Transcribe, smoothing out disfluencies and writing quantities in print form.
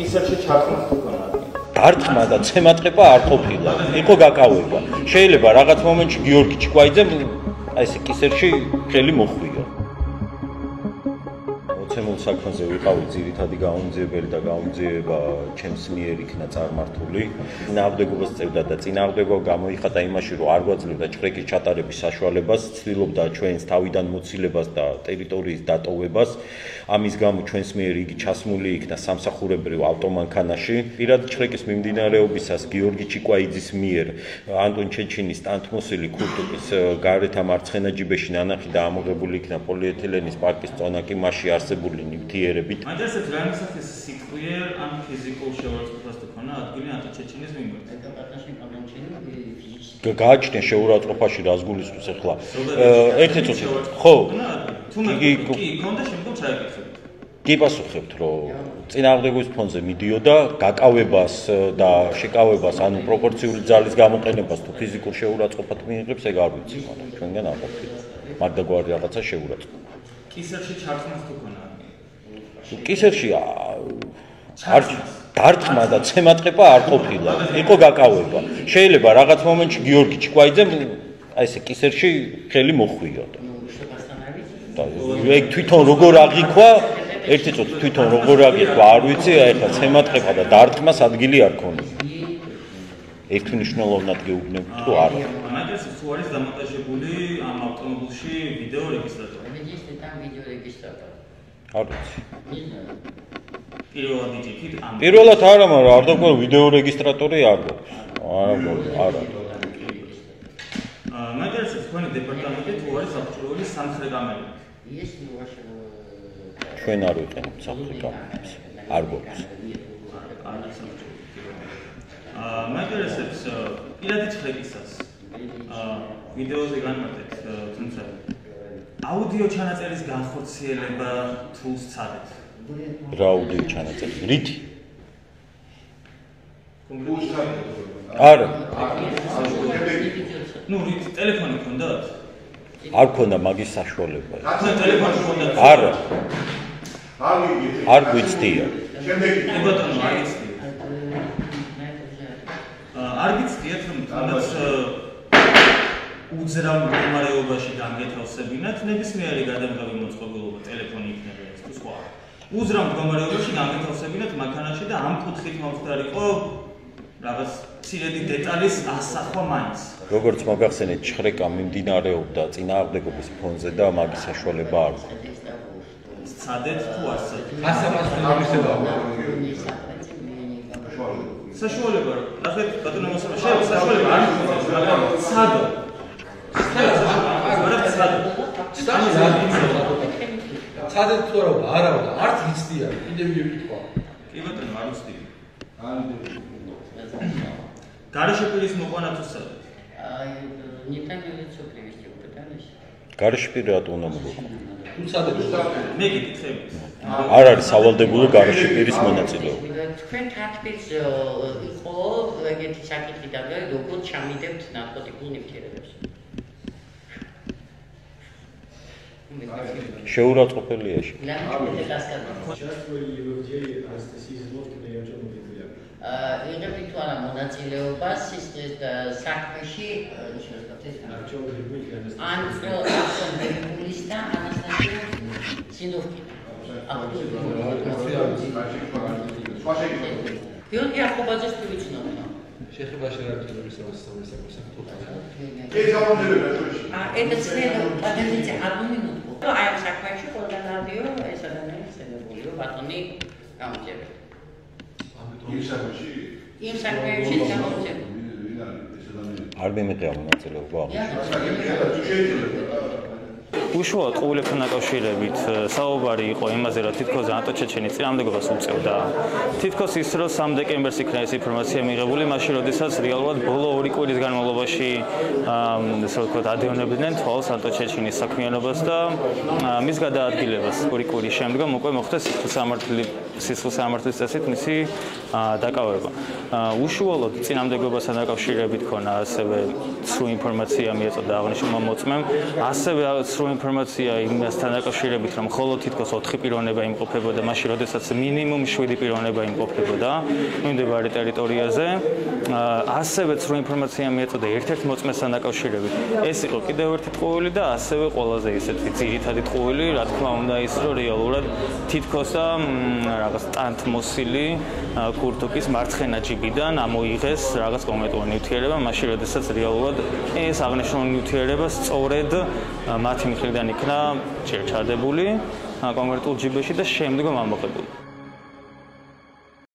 ისეთი ჩართმას თქონა. დარტყმა და ცემატყება არ ყოფილა. იყო გაკავება. შეიძლება რაღაც მომენტში გიორგი ჩიკვაიძემ აი ეს კისერში ხელი მოხვია. მოცემულ საქმეზე ვიყავი ძირითადი გაუმძიებელი და გაუმძიება ჩემს მიერ იქნა წარმართული. წინააღმდეგობას წევდა და წინააღმდეგობა გამოიხატა იმაში, რომ არ გვაძლევდა ჭრეკის ჩატარების საშუალებას, ცდილობდა ჩვენს თავიდან მოცილებას და ტერიტორიის დატოვებას. ამის გამო ჩვენს მიერ იგი ჩასმული იქნა სამსახურებრივ ავტომანქანაში. პირად ჭრეკის მიმდინარეობისას გიორგი ჩიკვაიძის მიერ ანტონ ჩეჩინის ტანთმოსილი ქურთუკის გარეთ მარცხენა ჯიბეში ნანახი და ამოღებული იქნა პოლიეთილენის პარკის წონაკი მასში არსებული ნივთიერებით. Მაინტერესებს რა მისახის სიტყვიერ ან ფიზიკურ შეურაცხყოფას თქონა ადგილი ანტონ ჩეჩინის მიმართ. გააჩნია შეურაცხყოფაში რას გულისხმობს ახლა. ერთი წუთი. ხო. კი, კონდა შემდგომ ჩაიკითხეთ. კი პასუხებთ, რომ წინააღმდეგობის ფონზე მიდიოდა გაკავებას და შეკავებას, ანუ პროპორციული ძალის გამოყენებას თუ ფიზიკურ შეურაცხყოფად მიიღებს, ეგ არ ვიცი, მაგრამ ჩვენგან არ ყოფილა. მაგდაგვარი რაღაცა შეურაცხყოფა. კისერში ჩართმას თქონა. კისერში არ დარტყმა და ცემატყება არ ყოფილა. იყო გაკავება. შეიძლება რაღაც მომენტში გიორგი ჩიკვაიძემ აი ეს კისერში ხელი მოხვია. ეგ თვითონ როგორ აღიქვა, ერთი წუთი თვითონ როგორ აღიქვა, არ ვიცი, აი ხა ცემატყება და დარტყმას ადგილი არ ქონია. ერთმნიშვნელოვნად გეუბნებით, თუ არა. მაინტერესებს თუ არის დამონტაჟებული ამ ავტომობილში ვიდეო რეგისტრატორი. არ ვიცი. პირველად იკითხით ამ. პირველად არა, მაგრამ არ დაგვა ვიდეო რეგისტრატორი არ გვაქვს. არა. მაინტერესებს თქვენი დეპარტამენტი თუ არის აღჭურვილი სამხრეთ ამერიკაში. ჩვენ არ ვიყენებთ სამხრეთ ამერიკას. არ გვაქვს. მაინტერესებს პირადი ჭრეკისას ვიდეოზე განმარტეთ, თუმცა აუდიო ჩანაწერის განხორციელება თუ სცადეთ? რა აუდიო ჩანაწერი? რითი? არა. ნუ რითი ტელეფონი გქონდათ? არ ქონდა მაგის საშუალება. ტელეფონი გქონდათ? არა. არ გვიცდია. ბატონო, არ იცდია. არ გიცდიათ, რომ თუნდაც უძრავ მდგომარეობაში გამგეთავსებინათ ნებისმიერი გადამღები მოწყობილობა ტელეფონი იქნება ეს თუ სხვა. უძრავ მდგომარეობაში გამგეთავსებინათ მანქანაში და ამ კუთხით მომხდარიყო რაღაც ცირედი დეტალის ასახვა მაინც. როგორც მოგახსენეთ, ჭრეკა მიმდინარეობდა წინააღმდეგობის ფონზე და მაგის საშუალება არ ქონდა. სცადეთ თუ არ სცადეთ? საშუალება, ნახეთ ბატონო მოსამა, საშუალება არ იქნება, მაგრამ სცადო. სცადეთ თუ არა, არც იცდია, კიდევ ვიკითხვა. კი ბატონო, არ იცდია. გარეშე პირის მოყვანა თუ სცადეთ? გარეშე პირი რატო უნდა მოგვიყო? თუ სცადეთ? მე გიკითხები. არ არის სავალდებულო გარეშე პირის მონაწილეობა. თქვენ თათბირს იყო ეგეთი საკითხი და როგორ ჩამიდებთ ნარკოტიკულ ნივთიერებებს? შეურაცხყოფელია. იღებთ თუ არა მონაწილეობას ის საქმეში ან ახსენებულის და ანასტასია სინოვკი. გიორგი ახობაძეს თუ ვიცნობთ? შეხებაში რა თქმა უნდა ეცნობა პატენტი ადმინუტკო. აი ამ საქმეში ყველგან ავდიო ეს ადამიანი ხსენებულია ბატონი გამარჯვებით. იმ საქმეში გამარჯვებით. არ მემეყია მონაწილეობა. უშუალოდ ყოველებთან დაკავშირებით საუბარი იყო იმაზე, რომ თითქოს ანტონ ჩეჩენის წინააღმდეგობას უწევდა. თითქოს ის, რომ 3 დეკემბერს იქნა ეს ინფორმაცია მიღებული, მაშინ როდესაც რეალურად ბოლო 2 კვირის განმავლობაში ასე ვთქვათ, ადევნებდნენ თვალს ანტონ ჩეჩენის საქმიანობას და მის გადაადგილებას. 2 კვირის შემდგომ უკვე მოხდა სამართლის სისხლის სამართლის წესით მისი დაკავება. უშუალოდ წინამდებობასთან დაკავშირებით ქონა ასევე სრულ ინფორმაცია მიეწოდა აღნიშნულმა მოწმემ, ასევე სრულ ინფორმაცია იმასთან დაკავშირებით, რომ მხოლოდ თითქოს 4 პიროვნება იმყოფებოდა მაშინ, როდესაც მინიმუმ 7 პიროვნება იმყოფებოდა მიმდებარე ტერიტორიაზე. ასევე სრულ ინფორმაცია მიეწოდა ერთ-ერთ მოწმესთან დაკავშირებით. ეს იყო კიდევ ერთი ტყუილი და ასევე ყველაზე ისეთი ძირითადი ტყუილი, რა თქმა უნდა ის, რომ რეალურად თითქოს და რაღაც ტანთმოსილი კურთუკის მარცხენა ჯიბიდან ამოიღეს რაღაც კონკრეტული ნივთიერება, მაშინ როდესაც რეალურად ეს აღნიშნული ნივთიერება სწორედ მათი მხრიდან იქნა ჩადებული კონკრეტულ ჯიბეში და შემდგომ ამოღებული.